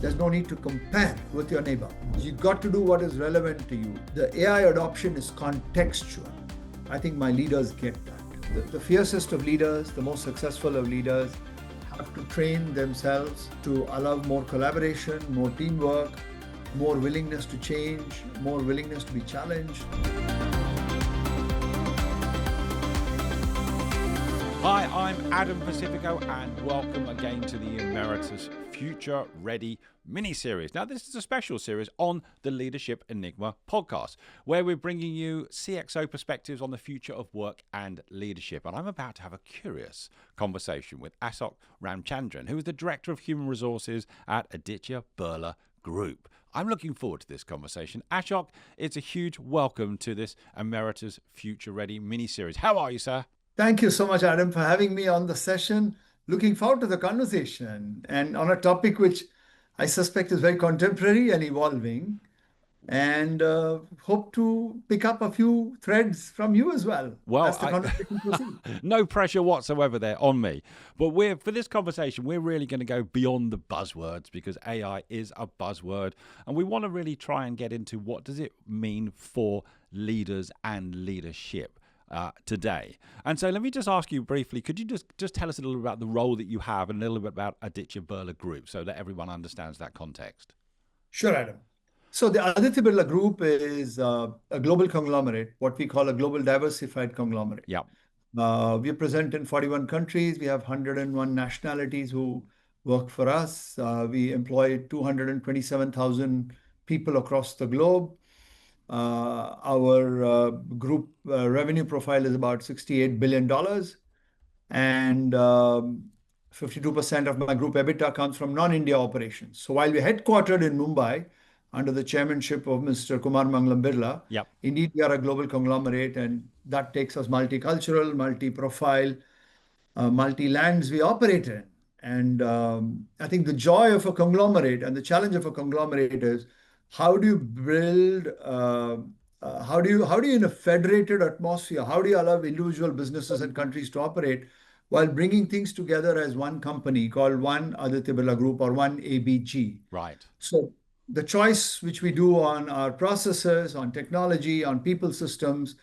There's no need to compare with your neighbor. You've got to do what is relevant to you. The AI adoption is contextual. I think my leaders get that. The fiercest of leaders, the most successful of leaders, have to train themselves to allow more collaboration, more teamwork, more willingness to change, more willingness to be challenged. Hi, I'm Adam Pacifico and welcome again to the Emeritus Future Ready mini-series. Now, this is a special series on the Leadership Enigma podcast, where we're bringing you CXO perspectives on the future of work and leadership. And I'm about to have a curious conversation with Ashok Ramchandran, who is the Director of Human Resources at Aditya Birla Group. I'm looking forward to this conversation. Ashok, it's a huge welcome to this Emeritus Future Ready mini-series. How are you, sir? Thank you so much, Adam, for having me on the session. Looking forward to the conversation and on a topic which I suspect is very contemporary and evolving, and hope to pick up a few threads from you as well. As the conversation proceeds. No pressure whatsoever there on me. But for this conversation, we're really going to go beyond the buzzwords, because AI is a buzzword, and we want to really try and get into what does it mean for leaders and leadership today. And so let me just ask you briefly, could you just tell us a little bit about the role that you have and a little bit about Aditya Birla Group so that everyone understands that context? Sure, Adam. So the Aditya Birla Group is a global conglomerate, what we call a global diversified conglomerate. Yeah. We are present in 41 countries. We have 101 nationalities who work for us. We employ 227,000 people across the globe. Our group revenue profile is about $68 billion, and 52% of my group EBITDA comes from non-India operations. So while we're headquartered in Mumbai under the chairmanship of Mr. Kumar Mangalam Birla, Yep. Indeed we are a global conglomerate, and that takes us multicultural, multi-profile, multi-lands we operate in. And I think the joy of a conglomerate and the challenge of a conglomerate is how do you build, how do you in a federated atmosphere, how do you allow individual businesses and countries to operate while bringing things together as one company called One Aditya Birla Group, or One ABG. Right. So the choice which we do on our processes, on technology, on people systems,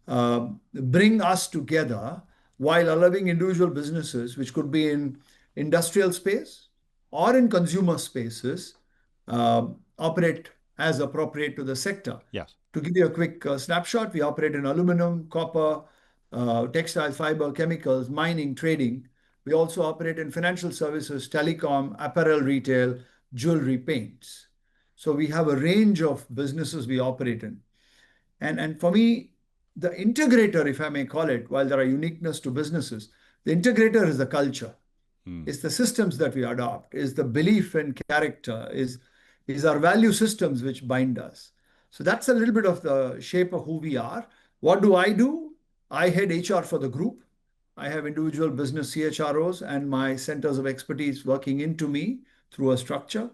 bring us together while allowing individual businesses, which could be in industrial space or in consumer spaces, operate as appropriate to the sector. Yes. To give you a quick snapshot, we operate in aluminum, copper, textile, fiber, chemicals, mining, trading. We also operate in financial services, telecom, apparel retail, jewelry, paints. So we have a range of businesses we operate in. And for me, the integrator, if I may call it, while there are uniqueness to businesses, the integrator is the culture. It's the systems that we adopt, is the belief and character, is our value systems which bind us. So that's a little bit of the shape of who we are. What do? I head HR for the group. I have individual business CHROs and my centers of expertise working into me through a structure.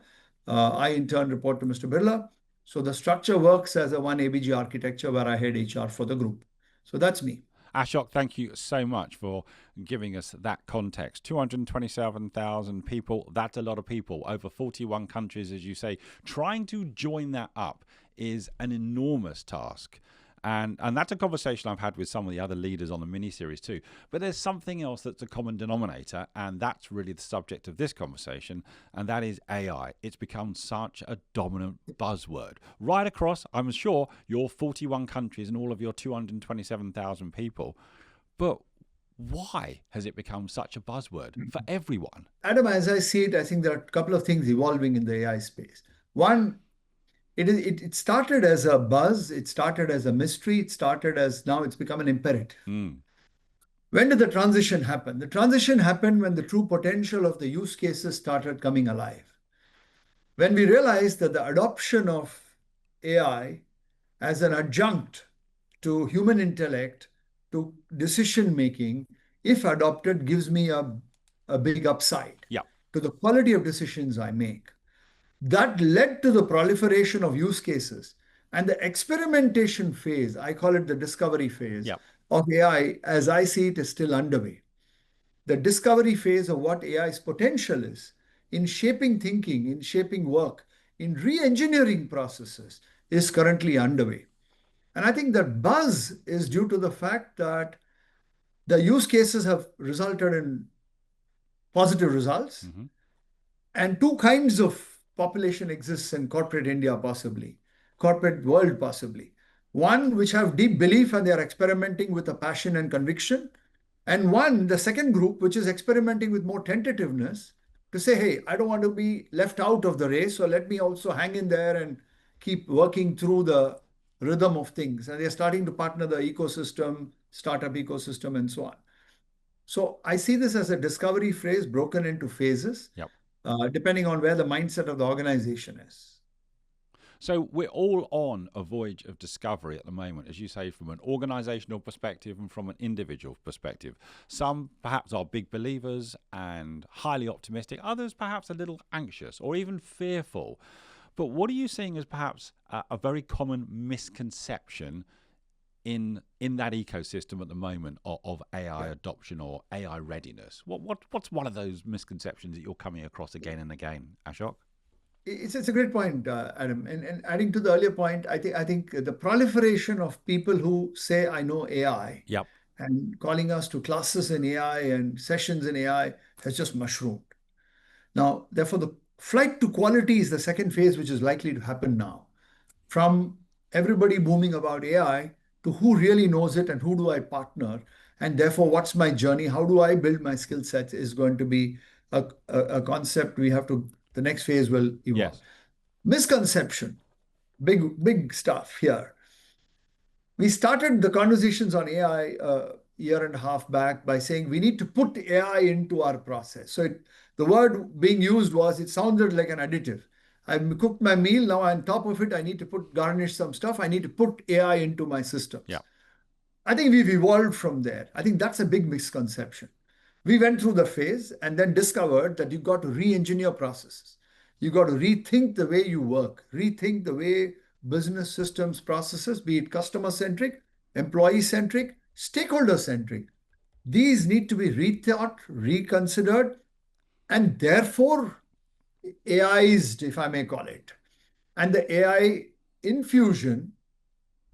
I in turn report to Mr. Birla. So the structure works as a One ABG architecture where I head HR for the group. So that's me. Ashok, thank you so much for giving us that context. 227,000 people, that's a lot of people. Over 41 countries, as you say. Trying to join that up is an enormous task. And that's a conversation I've had with some of the other leaders on the mini-series too. But there's something else that's a common denominator, and that's really the subject of this conversation, and that is AI. It's become such a dominant buzzword. Right across, I'm sure, your 41 countries and all of your 227,000 people. But why has it become such a buzzword for everyone? Adam, as I see it, I think there are a couple of things evolving in the AI space. One, it started as a buzz, it started as a mystery, it started as now it's become an imperative. When did the transition happen? The transition happened when the true potential of the use cases started coming alive. When we realized that the adoption of AI as an adjunct to human intellect, to decision making, if adopted, gives me a big upside to the quality of decisions I make. That led to the proliferation of use cases and the experimentation phase. I call it the discovery phase of AI, as I see it, is still underway. The discovery phase of what AI's potential is in shaping thinking, in shaping work, in re-engineering processes is currently underway. And I think that buzz is due to the fact that the use cases have resulted in positive results. Hmm. And two kinds of population exists in corporate India, possibly, corporate world, possibly. One which have deep belief and they are experimenting with a passion and conviction, and one, the second group, which is experimenting with more tentativeness to say, hey, I don't want to be left out of the race, so let me also hang in there and keep working through the rhythm of things. And they're starting to partner the ecosystem, startup ecosystem, and so on. So I see this as a discovery phase broken into phases, Yep. depending on where the mindset of the organization is. So we're all on a voyage of discovery at the moment, as you say, from an organizational perspective and from an individual perspective. Some perhaps are big believers and highly optimistic, others perhaps a little anxious or even fearful. But what are you seeing as perhaps a very common misconception in that ecosystem at the moment of AI Yeah. adoption or AI readiness? What's one of those misconceptions that you're coming across again and again, Ashok? It's a great point, Adam. And adding to the earlier point, I think the proliferation of people who say I know AI Yep. and calling us to classes in AI and sessions in AI has just mushroomed. Now, therefore, the flight to quality is the second phase, which is likely to happen now. From everybody booming about AI to who really knows it and who do I partner, and therefore, what's my journey? How do I build my skill sets is going to be a concept we have to, the next phase will evolve. Yes. Misconception, big stuff here. We started the conversations on AI a year and a half back by saying we need to put AI into our process. So the word being used was it sounded like an additive. I've cooked my meal, now on top of it, I need to put garnish some stuff. I need to put AI into my systems. Yep. I think we've evolved from there. I think that's a big misconception. We went through the phase and then discovered that you've got to re-engineer processes. You've got to rethink the way you work, rethink the way business systems, processes, be it customer centric, employee centric, stakeholder centric. These need to be rethought, reconsidered, and therefore AIized, if I may call it. And the AI infusion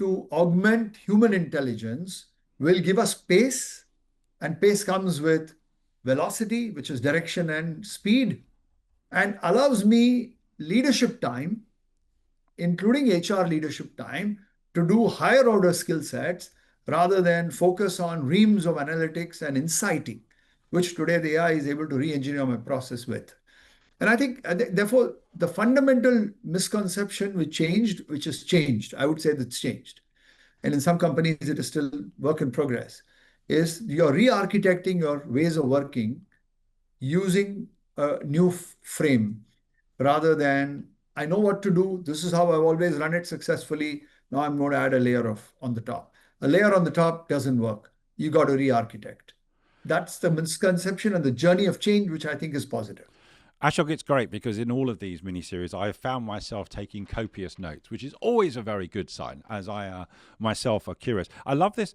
to augment human intelligence will give us pace, and pace comes with velocity, which is direction and speed, and allows me leadership time, including HR leadership time, to do higher order skill sets rather than focus on reams of analytics and insighting, which today the AI is able to re engineer my process with. And I think, therefore, the fundamental misconception which has changed, I would say that's changed, and in some companies it is still work in progress, is you're re-architecting your ways of working using a new frame rather than I know what to do. This is how I've always run it successfully. Now I'm going to add a layer of on the top. A layer on the top doesn't work. You got to re-architect. That's the misconception and the journey of change, which I think is positive. Ashok, it's great because in all of these mini-series, I have found myself taking copious notes, which is always a very good sign, as I myself are curious. I love this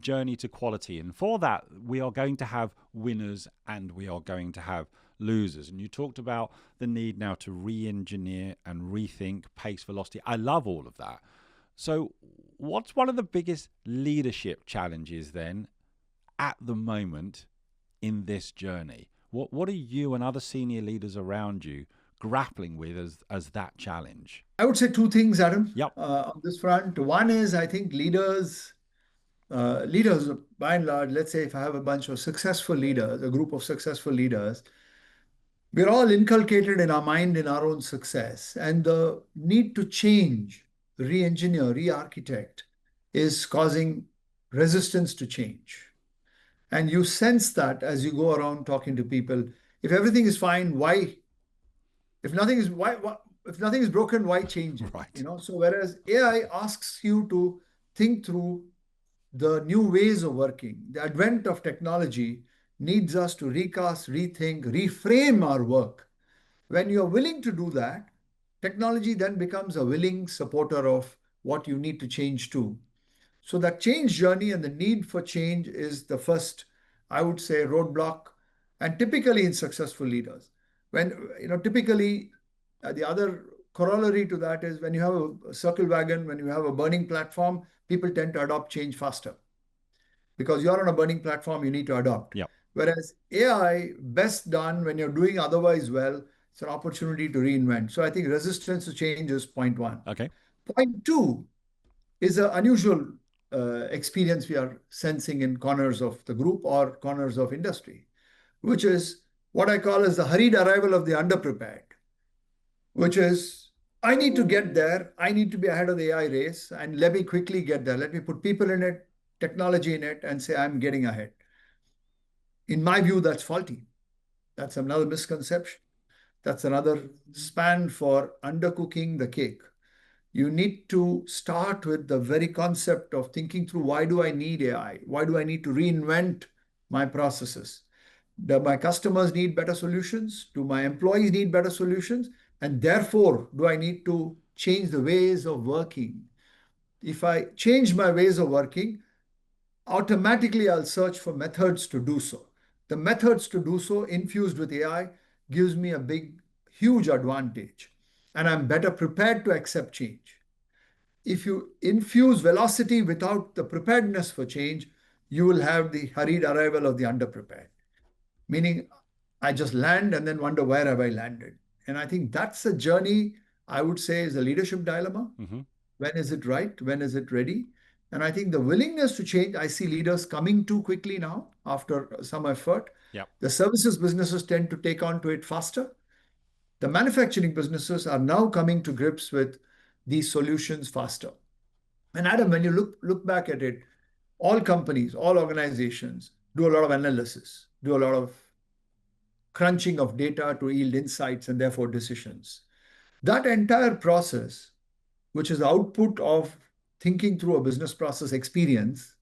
journey to quality, and for that, we are going to have winners and we are going to have losers. And you talked about the need now to re-engineer and rethink pace, velocity. I love all of that. So, what's one of the biggest leadership challenges then at the moment in this journey? What are you and other senior leaders around you grappling with as that challenge? I would say two things, Adam, Yep. on this front. One is I think leaders by and large, let's say if I have a bunch of successful leaders, a group of successful leaders, we're all inculcated in our mind in our own success. And the need to change, re engineer, re architect is causing resistance to change. And you sense that as you go around talking to people. If everything is fine, why? If nothing is why if nothing is broken, why change it? Right. So whereas AI asks you to think through the new ways of working, the advent of technology needs us to recast, rethink, reframe our work. When you're willing to do that, technology then becomes a willing supporter of what you need to change to. So that change journey and the need for change is the first, I would say, roadblock, and typically in successful leaders. When, typically the other corollary to that is when you have a circle wagon, when you have a burning platform, people tend to adopt change faster because you're on a burning platform, you need to adopt. Yep. Whereas AI, best done when you're doing otherwise well, it's an opportunity to reinvent. So I think resistance to change is point one. Okay. Point two is an unusual experience we are sensing in corners of the group or corners of industry, which is what I call as the hurried arrival of the underprepared, which is I need to get there. I need to be ahead of the AI race and let me quickly get there. Let me put people in it, technology in it, and say I'm getting ahead. In my view, that's faulty. That's another misconception. That's another span for undercooking the cake. You need to start with the very concept of thinking through why do I need AI? Why do I need to reinvent my processes? Do my customers need better solutions? Do my employees need better solutions? And therefore, do I need to change the ways of working? If I change my ways of working, automatically I'll search for methods to do so. The methods to do so infused with AI gives me a big, huge advantage. And I'm better prepared to accept change. If you infuse velocity without the preparedness for change, you will have the hurried arrival of the underprepared, meaning I just land and then wonder where have I landed. And I think that's a journey I would say is a leadership dilemma. Mm-hmm. When is it right? When is it ready? And I think the willingness to change, I see leaders coming too quickly now after some effort. Yep. The services businesses tend to take on to it faster. The manufacturing businesses are now coming to grips with these solutions faster. And Adam, when you look back at it, all companies, all organizations do a lot of analysis, do a lot of crunching of data to yield insights and therefore decisions. That entire process, which is the output of thinking through a business process experience,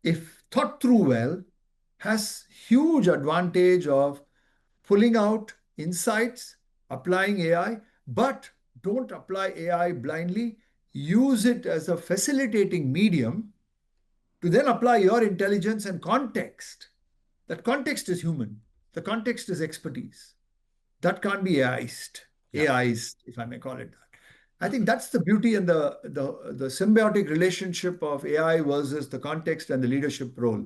if thought through well, has huge advantage of pulling out insights, applying AI, but don't apply AI blindly. Use it as a facilitating medium to then apply your intelligence and context. That context is human. The context is expertise. That can't be Yep. AIs, if I may call it that. I think that's the beauty and the symbiotic relationship of AI versus the context and the leadership role.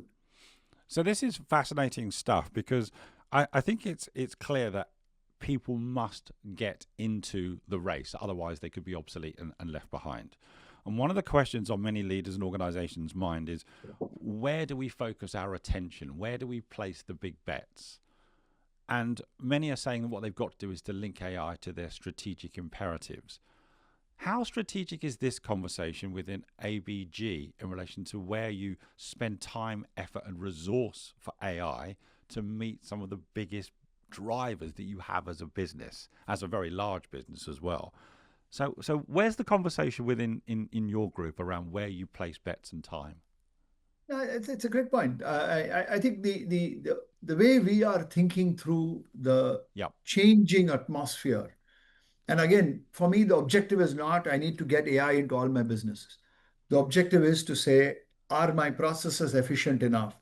So this is fascinating stuff because I think it's clear that people must get into the race, otherwise they could be obsolete and left behind. And one of the questions on many leaders and organizations' mind is, where do we focus our attention? Where do we place the big bets? And many are saying that what they've got to do is to link AI to their strategic imperatives. How strategic is this conversation within ABG in relation to where you spend time, effort, and resource for AI to meet some of the biggest drivers that you have as a business, as a very large business as well? So where's the conversation within in your group around where you place bets and time? No, it's a great point. I think the way we are thinking through the Yep. changing atmosphere. And again, for me, the objective is not I need to get AI into all my businesses. The objective is to say, are my processes efficient enough?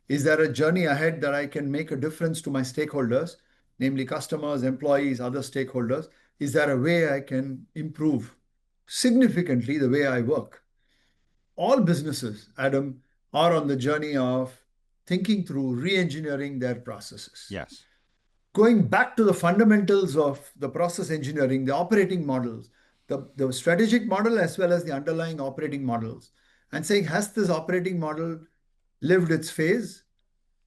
Is there a journey ahead that I can make a difference to my stakeholders, namely customers, employees, other stakeholders? Is there a way I can improve significantly the way I work? All businesses, Adam, are on the journey of thinking through re-engineering their processes, Yes. going back to the fundamentals of the process engineering, the operating models, the strategic model as well as the underlying operating models, and saying, has this operating model lived its phase?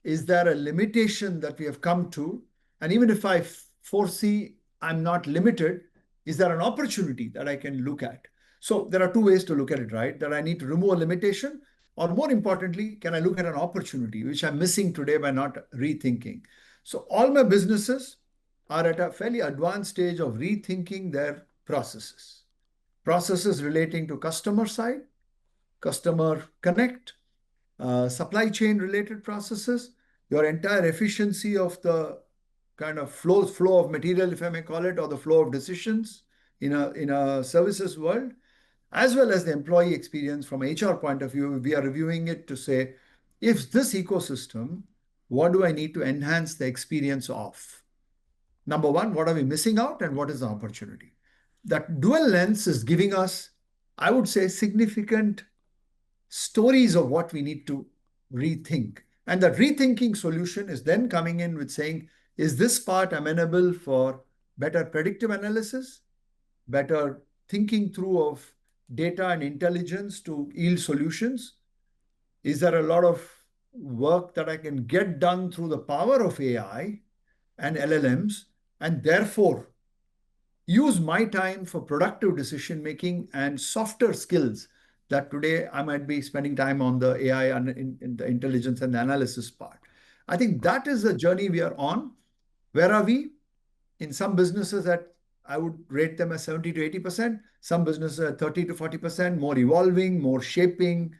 Is there a limitation that we have come to? And even if I foresee I'm not limited, is there an opportunity that I can look at? So there are two ways to look at it, right? That I need to remove a limitation, or more importantly, can I look at an opportunity, which I'm missing today by not rethinking? So all my businesses are at a fairly advanced stage of rethinking their processes. Processes relating to customer side, customer connect, supply chain related processes, your entire efficiency of the kind of flow of material, if I may call it, or the flow of decisions in a services world, as well as the employee experience from HR point of view. We are reviewing it to say, if this ecosystem, what do I need to enhance the experience of? Number one, what are we missing out and what is the opportunity? That dual lens is giving us, I would say, significant stories of what we need to rethink. And that rethinking solution is then coming in with saying, is this part amenable for better predictive analysis, better thinking through of data and intelligence to yield solutions? Is there a lot of work that I can get done through the power of AI and LLMs, and therefore use my time for productive decision making and softer skills that today I might be spending time on the AI and in the intelligence and analysis part. I think that is the journey we are on. Where are we? In some businesses that I would rate them as 70 to 80%, some businesses at 30 to 40%, more evolving, more shaping.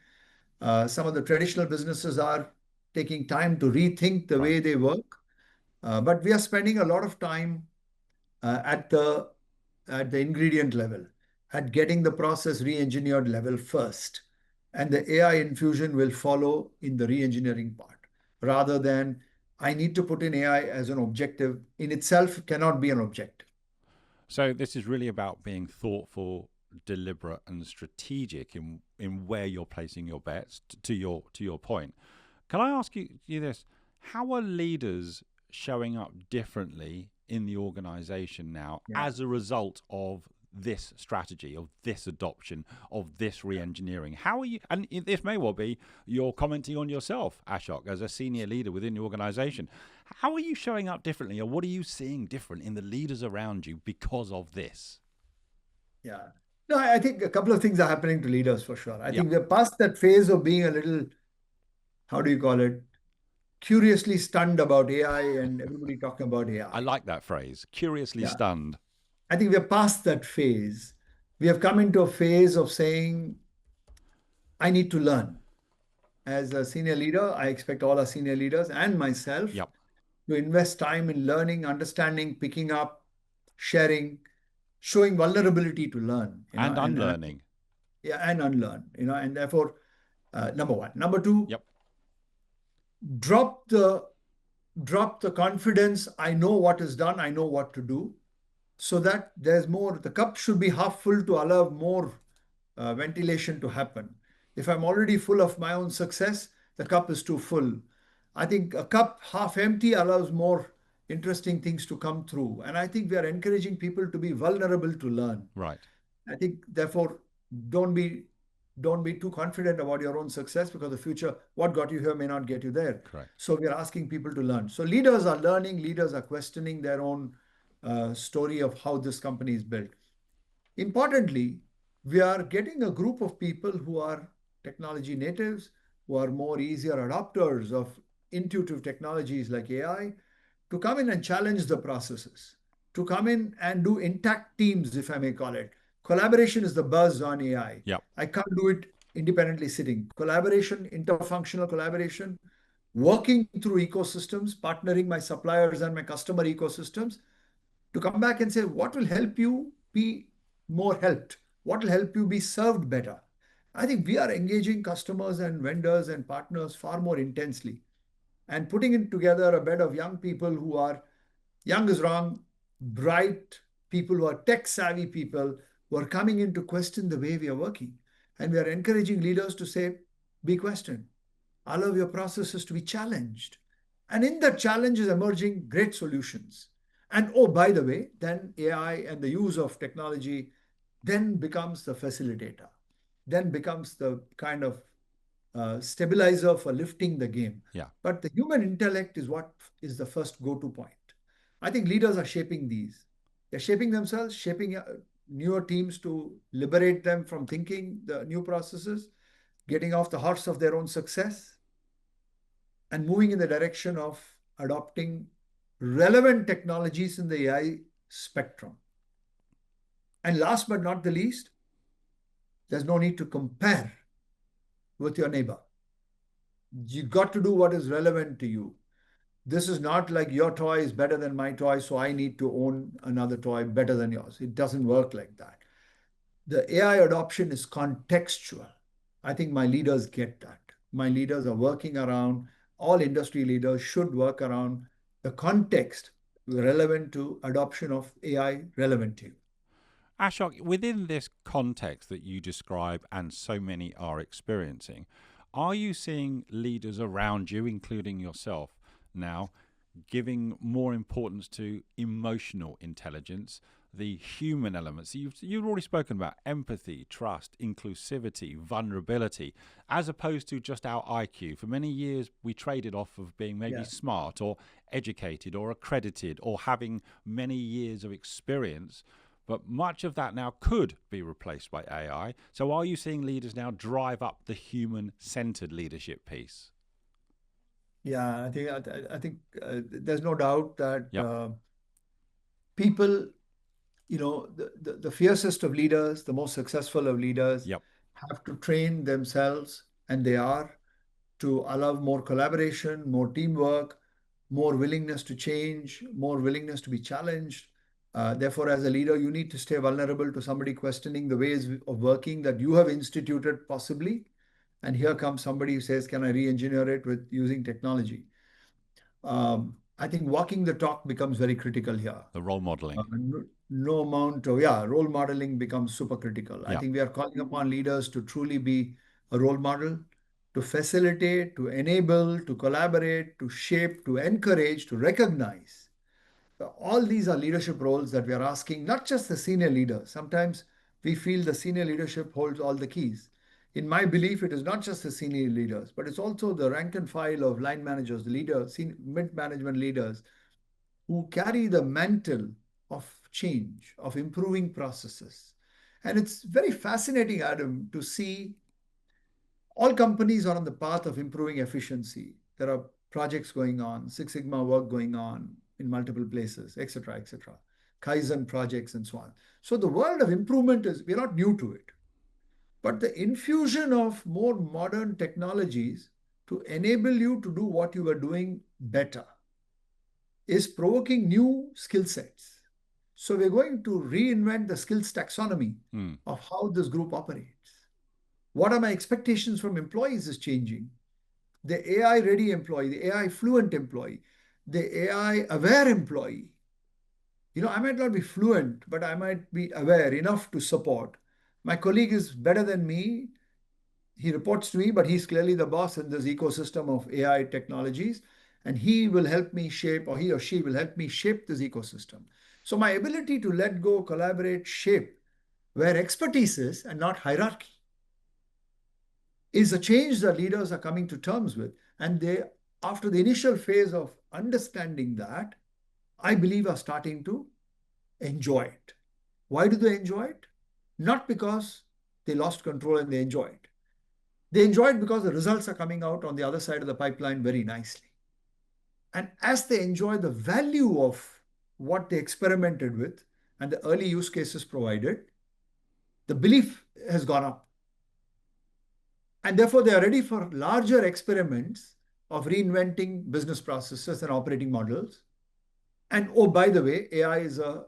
Some of the traditional businesses are taking time to rethink the Right. way they work. But we are spending a lot of time uh, at the at the ingredient level, at getting the process re-engineered level first. And the AI infusion will follow in the re-engineering part, rather than I need to put in AI as an objective in itself cannot be an objective. So this is really about being thoughtful, deliberate, and strategic in where you're placing your bets. To your point, can I ask you this? How are leaders showing up differently in the organization now Yeah. as a result of this strategy, of this adoption, of this re-engineering? How are you? And this may well be you're commenting on yourself, Ashok, as a senior leader within the organization. How are you showing up differently, or what are you seeing different in the leaders around you because of this? Yeah. No, I think a couple of things are happening to leaders for sure. I Yep. think we're past that phase of being a little, how do you call it, curiously stunned about AI and everybody talking about I AI. like that phrase. Curiously Yeah. stunned. I think we're past that phase. We have come into a phase of saying, I need to learn. As a senior leader, I expect all our senior leaders and myself Yep. to invest time in learning, understanding, picking up, sharing, showing vulnerability to learn, And and unlearning. yeah, and unlearn, and therefore, number one. Number two, Yep. drop the drop the confidence. I know what is done. I know what to do. So that there's more. The cup should be half full to allow more ventilation to happen. If I'm already full of my own success, the cup is too full. I think a cup half empty allows more interesting things to come through. And I think we are encouraging people to be vulnerable to learn. Right. I think, therefore, don't be don't be too confident about your own success, because the future, what got you here may not get you there. Correct. So we are asking people to learn. So leaders are learning, leaders are questioning their own story of how this company is built. Importantly, we are getting a group of people who are technology natives, who are more easier adopters of intuitive technologies like AI, to come in and challenge the processes, to come in and do intact teams, if I may call it. Collaboration is the buzz on AI. Yep. I can't do it independently sitting. Collaboration, interfunctional collaboration, working through ecosystems, partnering my suppliers and my customer ecosystems to come back and say, what will help you be more helped? What will help you be served better? I think we are engaging customers and vendors and partners far more intensely and putting it together a bed of young people who are, young is wrong, bright people who are tech savvy people who are coming in to question the way we are working. And we are encouraging leaders to say, be questioned, allow your processes to be challenged. And in that challenge is emerging great solutions. And oh, by the way, then AI and the use of technology then becomes the facilitator, then becomes the kind of stabilizer for lifting the game. Yeah. But the human intellect is what is the first go-to point. I think leaders are shaping these. They're shaping themselves, shaping newer teams to liberate them from thinking the new processes, getting off the horse of their own success, and moving in the direction of adopting relevant technologies in the AI spectrum. And last but not the least, there's no need to compare with your neighbor. You got to do what is relevant to you. This is not like your toy is better than my toy, so I need to own another toy better than yours. It doesn't work like that. The AI adoption is contextual. I think my leaders get that. My leaders are working around, all industry leaders should work around the context. relevant to adoption of AI relevant to you. Ashok, within this context that you describe and so many are experiencing, are you seeing leaders around you, including yourself now, giving more importance to emotional intelligence, the human elements? You've already spoken about empathy, trust, inclusivity, vulnerability, as opposed to just our IQ. For many years, we traded off of being maybe Yeah. smart or educated or accredited or having many years of experience. But much of that now could be replaced by AI. So are you seeing leaders now drive up the human-centered leadership piece? Yeah, I think there's no doubt that Yep. people, the fiercest of leaders, the most successful of leaders, Yep. have to train themselves, and they are, to allow more collaboration, more teamwork, more willingness to change, more willingness to be challenged. Therefore, as a leader, you need to stay vulnerable to somebody questioning the ways of working that you have instituted, possibly. And here comes somebody who says, can I re-engineer it with using technology? I think walking the talk becomes very critical here. The role modeling. No amount of, yeah, role modeling becomes super critical. I Yeah. think we are calling upon leaders to truly be a role model, to facilitate, to enable, to collaborate, to shape, to encourage, to recognize. All these are leadership roles that we are asking, not just the senior leaders. Sometimes we feel the senior leadership holds all the keys. In my belief, it is not just the senior leaders, but it's also the rank and file of line managers, the leaders, mid-management leaders, who carry the mantle of change, of improving processes. And it's very fascinating, Adam, to see all companies are on the path of improving efficiency. There are projects going on, Six Sigma work going on in multiple places, etc., etc., Kaizen projects and so on. So the world of improvement is, we're not new to it. But the infusion of more modern technologies to enable you to do what you were doing better is provoking new skill sets. So we're going to reinvent the skills taxonomy Mm. of how this group operates. What are my expectations from employees is changing. The AI ready employee, the AI fluent employee, the AI aware employee. I might not be fluent, but I might be aware enough to support. My colleague is better than me. He reports to me, but he's clearly the boss in this ecosystem of AI technologies. And he will help me shape, or he or she will help me shape this ecosystem. So my ability to let go, collaborate, shape where expertise is and not hierarchy is a change that leaders are coming to terms with. And they, after the initial phase of understanding that, I believe are starting to enjoy it. Why do they enjoy it? Not because they lost control and they enjoy it. They enjoy it because the results are coming out on the other side of the pipeline very nicely. And as they enjoy the value of what they experimented with and the early use cases provided, the belief has gone up. And therefore, they are ready for larger experiments of reinventing business processes and operating models. And oh, by the way, AI is a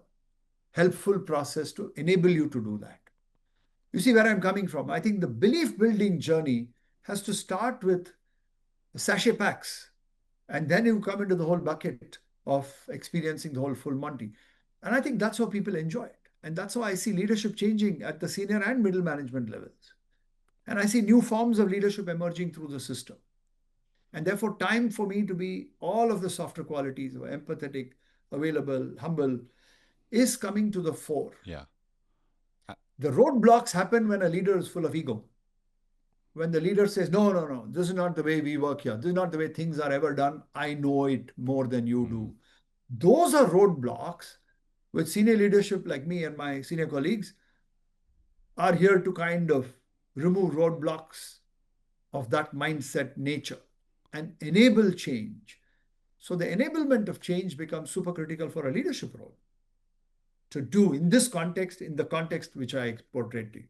helpful process to enable you to do that. You see where I'm coming from? I think the belief building journey has to start with sachet packs, and then you come into the whole bucket of experiencing the whole full Monty. And I think that's how people enjoy it. And that's how I see leadership changing at the senior and middle management levels. And I see new forms of leadership emerging through the system. And therefore, time for me to be all of the softer qualities of empathetic, available, humble is coming to the fore. Yeah. The roadblocks happen when a leader is full of ego. When the leader says, no, no, no, this is not the way we work here. This is not the way things are ever done. I know it more than you Mm. do. Those are roadblocks which senior leadership like me and my senior colleagues are here to kind of remove roadblocks of that mindset nature and enable change. So the enablement of change becomes super critical for a leadership role to do in this context, in the context which I portrayed to you.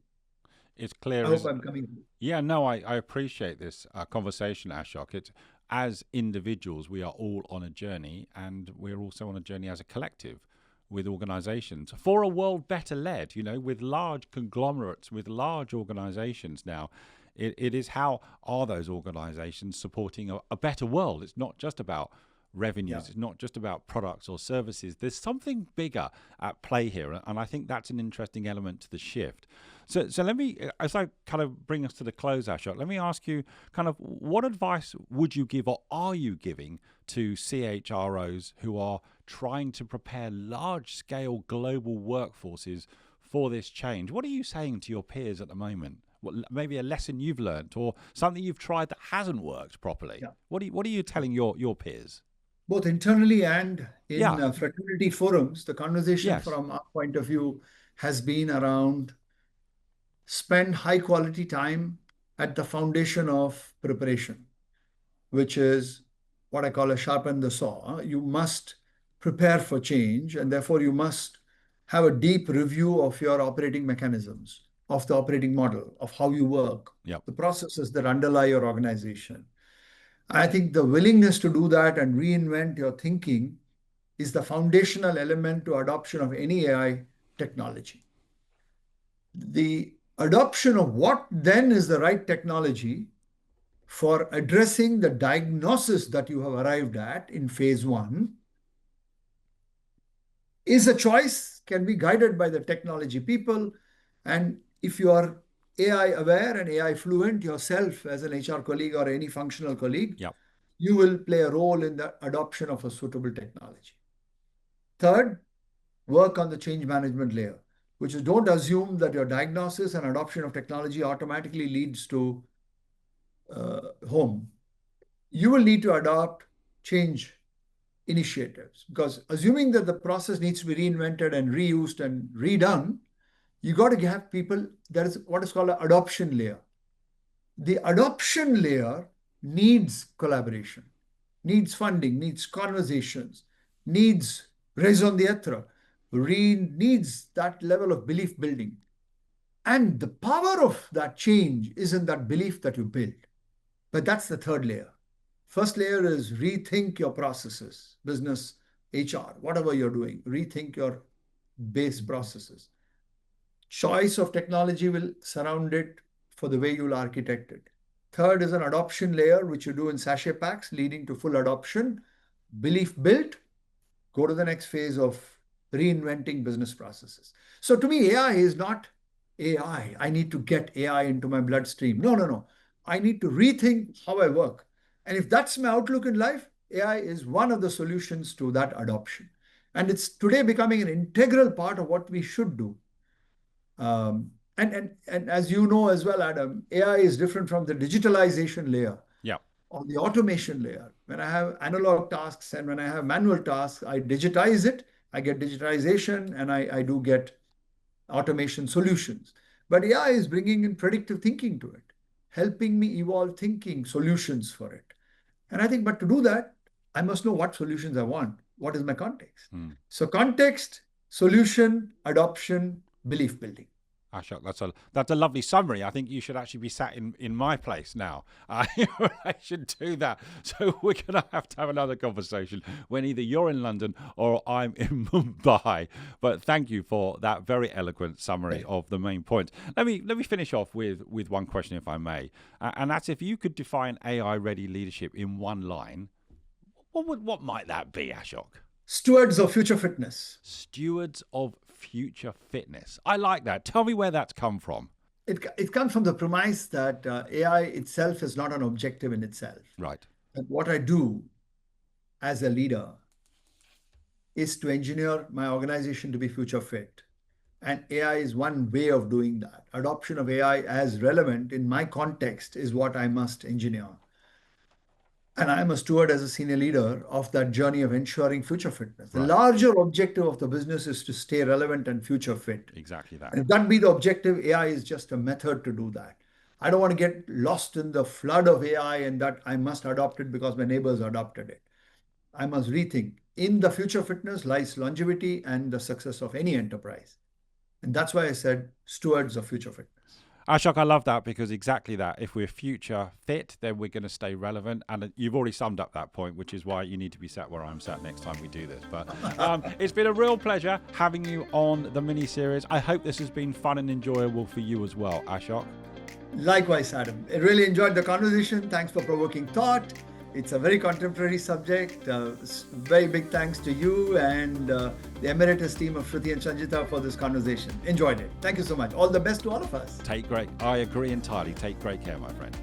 It's I clear hope as I'm coming through. Yeah, no, I appreciate this conversation, Ashok. It's, as individuals, we are all on a journey, and we're also on a journey as a collective with organizations for a world better led, with large conglomerates, with large organizations now. It is how are those organizations supporting a better world? It's not just about revenues. Yeah. It's not just about products or services. There's something bigger at play here, and I think that's an interesting element to the shift. So let me, as I kind of bring us to the close, Ashok, let me ask you kind of what advice would you give or are you giving to CHROs who are trying to prepare large-scale global workforces for this change? What are you saying to your peers at the moment? Maybe a lesson you've learned or something you've tried that hasn't worked properly. Yeah. What are you telling your peers? Both internally and in Yeah. fraternity forums, the conversation Yes. from our point of view has been around spend high quality time at the foundation of preparation, which is what I call a sharpen the saw. You must prepare for change, and therefore you must have a deep review of your operating mechanisms, of the operating model, of how you work, Yep. the processes that underlie your organization. I think the willingness to do that and reinvent your thinking is the foundational element to adoption of any AI technology. The adoption of what then is the right technology for addressing the diagnosis that you have arrived at in phase one is a choice, can be guided by the technology people. And if you are AI aware and AI fluent yourself as an HR colleague or any functional colleague, Yep. you will play a role in the adoption of a suitable technology. Third, work on the change management layer, which is don't assume that your diagnosis and adoption of technology automatically leads to home. You will need to adopt change initiatives because assuming that the process needs to be reinvented and reused and redone, you got to have people, there is what is called an adoption layer. The adoption layer needs collaboration, needs funding, needs conversations, needs raison d'etre, needs that level of belief building. And the power of that change is in that belief that you build. But that's the third layer. First layer is rethink your processes, business, HR, whatever you're doing, rethink your base processes. Choice of technology will surround it for the way you'll architect it. Third is an adoption layer, which you do in sachet packs, leading to full adoption. Belief built, go to the next phase of reinventing business processes. So to me, AI is not AI. I need to get AI into my bloodstream. No, no, no. I need to rethink how I work. And if that's my outlook in life, AI is one of the solutions to that adoption. And it's today becoming an integral part of what we should do. And as you know as well, Adam, AI is different from the digitalization layer Yep. or the automation layer. When I have analog tasks and when I have manual tasks, I digitize it, I get digitization, and I do get automation solutions. But AI is bringing in predictive thinking to it, helping me evolve thinking solutions for it. And I think, but to do that, I must know what solutions I want. What is my context? So context, solution, adoption, belief building. Ashok, that's a lovely summary. I think you should actually be sat in my place now. I should do that. So we're going to have another conversation when either you're in London or I'm in Mumbai. But thank you for that very eloquent summary of the main points. Let me finish off with one question, if I may, and that's if you could define AI-ready leadership in one line, what might that be, Ashok? Stewards of future fitness. Stewards of future fitness. I like that. Tell me where that's come from. It comes from the premise that AI itself is not an objective in itself. Right. And what I do as a leader is to engineer my organization to be future fit. And AI is one way of doing that. Adoption of AI as relevant in my context is what I must engineer. And I'm a steward as a senior leader of that journey of ensuring future fitness. The larger objective of the business is to stay relevant and future fit. Exactly that. And if that be the objective, AI is just a method to do that. I don't want to get lost in the flood of AI and that I must adopt it because my neighbors adopted it. I must rethink. In the future fitness lies longevity and the success of any enterprise. And that's why I said stewards of future fitness. Ashok, I love that because exactly that. If we're future fit, then we're going to stay relevant. And you've already summed up that point, which is why you need to be sat where I'm sat next time we do this. But it's been a real pleasure having you on the mini-series. I hope this has been fun and enjoyable for you as well, Ashok. Likewise, Adam. I really enjoyed the conversation. Thanks for provoking thought. It's a very contemporary subject. Very big thanks to you and the emeritus team of Shruti and Sanjita for this conversation. Enjoyed it. Thank you so much. All the best to all of us. I agree entirely. Take great care, my friend.